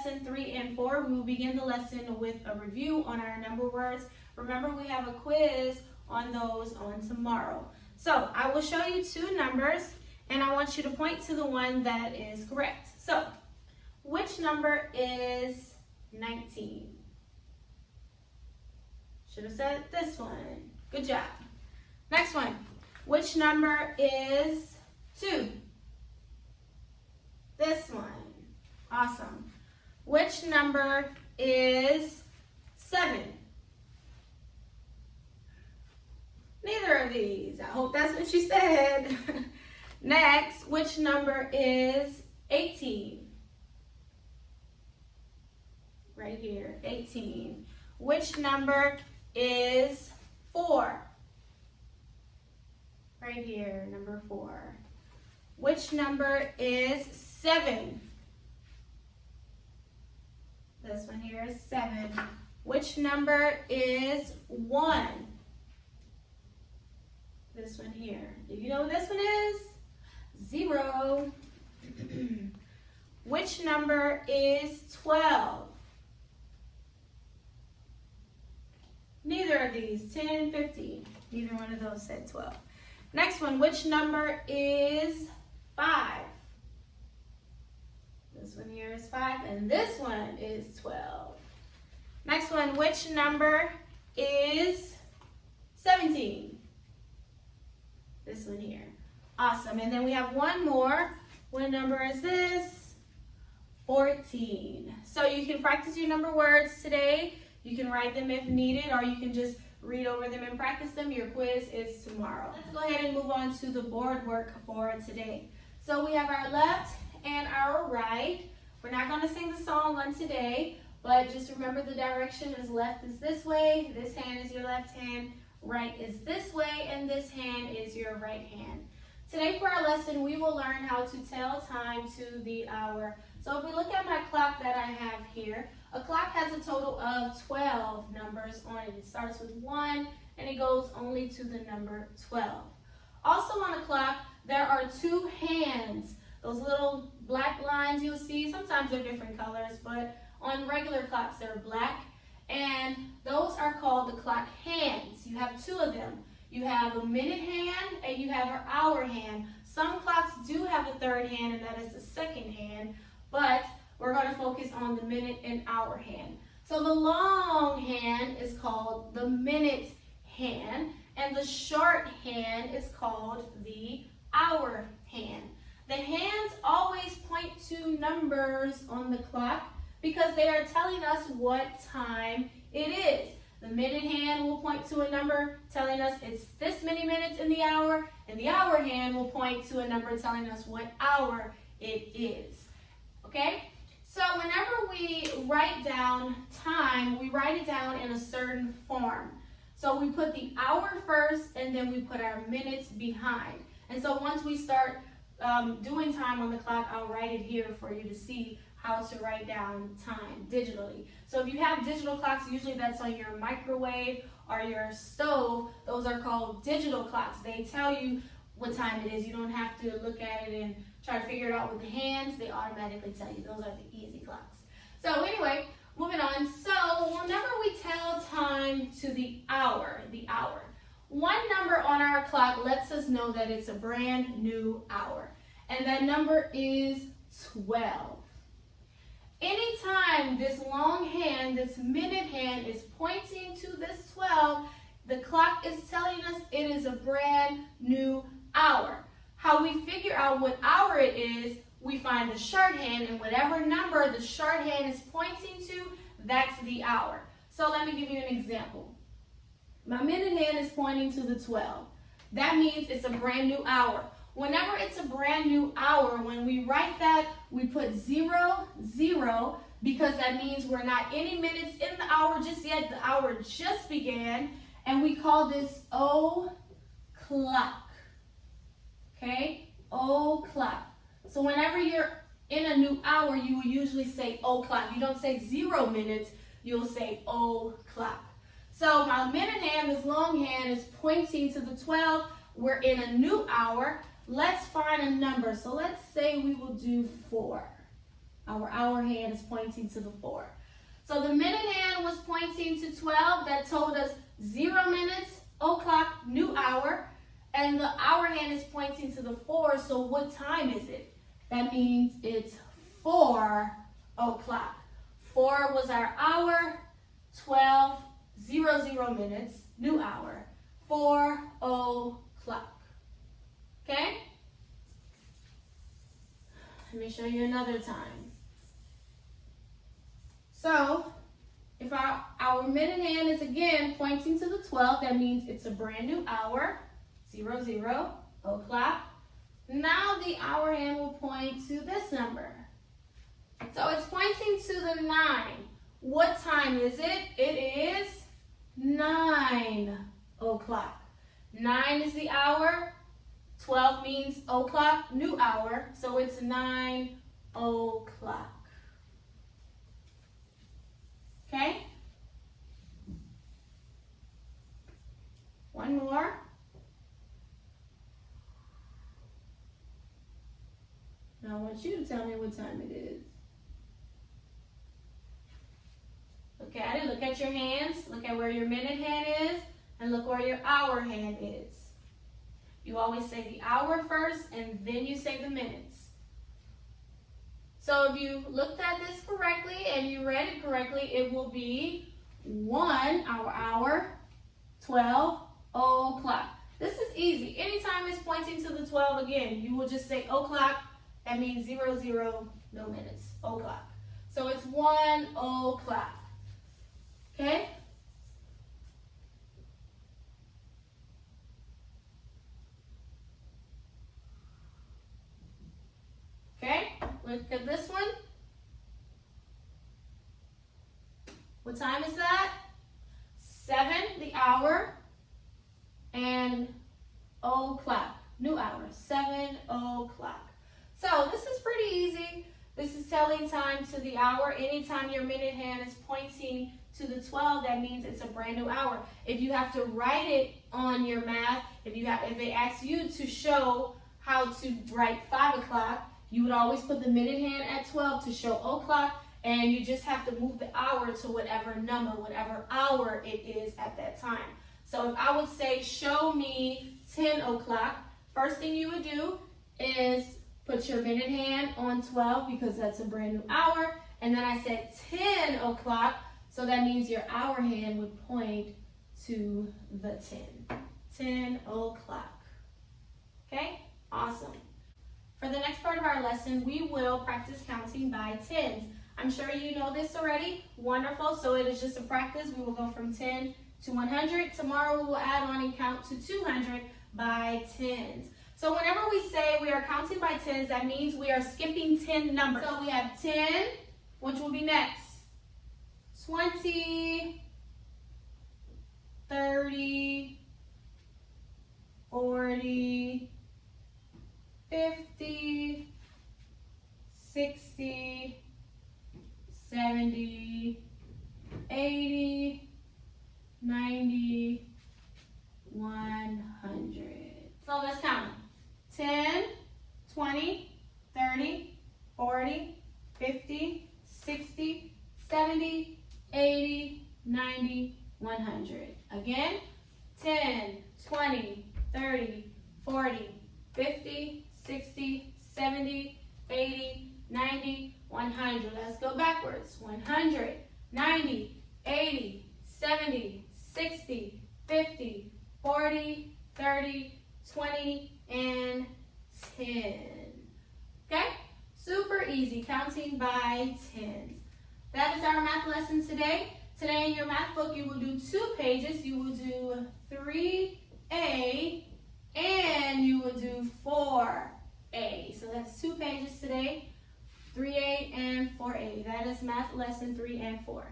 lesson 3 and 4. We will begin the lesson with a review on our number words. Remember, we have a quiz on those on tomorrow. So I will show you two numbers, and I want you to point to the one that is correct. So, which number is 19? Should have said this one. Good job. Next one. Which number is 2? This one. Awesome. Which number is 7? Neither of these. I hope that's what you said. Next, which number is 18? Right here, 18. Which number is 4? Right here, number 4. Which number is 7? This one here is 7. Which number is 1? This one here. Do you know what this one is? 0. Which number is 12? Neither of these. 10 and 15. Neither one of those said 12. Next one. Which number is 5? This one here is 5, and this one is 12. Next one. Which number is 17? This one here. Awesome. And then we have one more. What number is this? 14. So you can practice your number words today. You can write them if needed, or you can just read over them and practice them. Your quiz is tomorrow. Let's go ahead and move on to the board work for today. So we have our left and our right. We're not going to sing the song on today, but just remember the direction is left is this way, this hand is your left hand, right is this way, and this hand is your right hand. Today for our lesson, we will learn how to tell time to the hour. So if we look at my clock that I have here, a clock has a total of 12 numbers on it. It starts with 1 and it goes only to the number 12. Also on a clock, there are 2 hands. Those little black lines you'll see, sometimes they're different colors, but on regular clocks they're black. And those are called the clock hands. You have 2 of them. You have a minute hand and you have an hour hand. Some clocks do have a third hand, and that is the second hand, but we're going to focus on the minute and hour hand. So the long hand is called the minute hand, and the short hand is called the hour hand. The hands always point to numbers on the clock because they are telling us what time it is. The minute hand will point to a number telling us it's this many minutes in the hour, and the hour hand will point to a number telling us what hour it is. Okay? So whenever we write down time, we write it down in a certain form. So we put the hour first, and then we put our minutes behind. And so once we start doing time on the clock, I'll write it here for you to see how to write down time digitally. So if you have digital clocks, usually that's on your microwave or your stove. Those are called digital clocks. They tell you what time it is. You don't have to look at it and try to figure it out with the hands. They automatically tell you. Those are the easy clocks. So anyway, moving on. So whenever we tell time to the hour, one number on our clock lets us know that it's a brand new hour. And that number is 12. Anytime this long hand, this minute hand, is pointing to this 12, the clock is telling us it is a brand new hour. How we figure out what hour it is, we find the short hand, and whatever number the short hand is pointing to, that's the hour. So let me give you an example. My minute hand is pointing to the 12. That means it's a brand new hour. Whenever it's a brand new hour, when we write that, we put 0, 0, because that means we're not any minutes in the hour just yet. The hour just began, and we call this o'clock. Okay? O'clock. So whenever you're in a new hour, you will usually say o'clock. You don't say 0 minutes, you'll say o'clock. So my minute hand, this long hand, is pointing to the 12. We're in a new hour. Let's find a number. So let's say we will do 4. Our hour hand is pointing to the 4. So the minute hand was pointing to 12. That told us 0 minutes, o'clock, new hour. And the hour hand is pointing to the 4. So what time is it? That means it's 4 o'clock. 4 was our hour, 12, 00 minutes, new hour, 4 o'clock. Okay? Let me show you another time. So, if our minute hand is again pointing to the 12, that means it's a brand new hour, 00 o'clock. Now the hour hand will point to this number. So it's pointing to the 9. What time is it? It is 9 o'clock. 9 is the hour. 12 means o'clock, new hour. So it's 9 o'clock. Okay? One more. Now I want you to tell me what time it is. Look at it. Look at your hands. Look at where your minute hand is. And look where your hour hand is. You always say the hour first, and then you say the minutes. So if you looked at this correctly and you read it correctly, it will be 1, our hour, 12 o'clock. This is easy. Anytime it's pointing to the 12 again, you will just say o'clock. That means 00, no minutes, o'clock. So it's 1 o'clock. Okay? Okay, look at this one. What time is that? 7, the hour, and o'clock, new hour, 7 o'clock. So this is pretty easy. This is telling time to the hour. Anytime your minute hand is pointing to the 12, that means it's a brand new hour. If you have to write it on your math, if they ask you to show how to write 5 o'clock, you would always put the minute hand at 12 to show o'clock, and you just have to move the hour to whatever number, whatever hour it is at that time. So if I would say, show me 10 o'clock, first thing you would do is put your minute hand on 12 because that's a brand new hour. And then I said 10 o'clock, so that means your hour hand would point to the 10. 10 o'clock. Okay? Awesome. For the next part of our lesson, we will practice counting by tens. I'm sure you know this already. Wonderful. So it is just a practice. We will go from 10 to 100. Tomorrow we will add on and count to 200 by tens. So whenever we say we are counting by tens, that means we are skipping 10 numbers. So we have 10, which will be next. 20, 30, 40, 50, 60, 70, 80, 90, 100. So let's count. 10, 20, 30, 40, 50, 60, 70, 80, 90, 100. Again, 10, 20, 30, 40, 50, 60, 70, 80, 90, 100. Let's go backwards. 100, 90, 80, 70, 60, 50, 40, 30, 20, and 10. Okay? Super easy, counting by tens. That is our math lesson today. Today in your math book, you will do 2 pages. You will do 3A and you will do 4A. So that's 2 pages today, 3A and 4A. That is math lesson 3 and 4.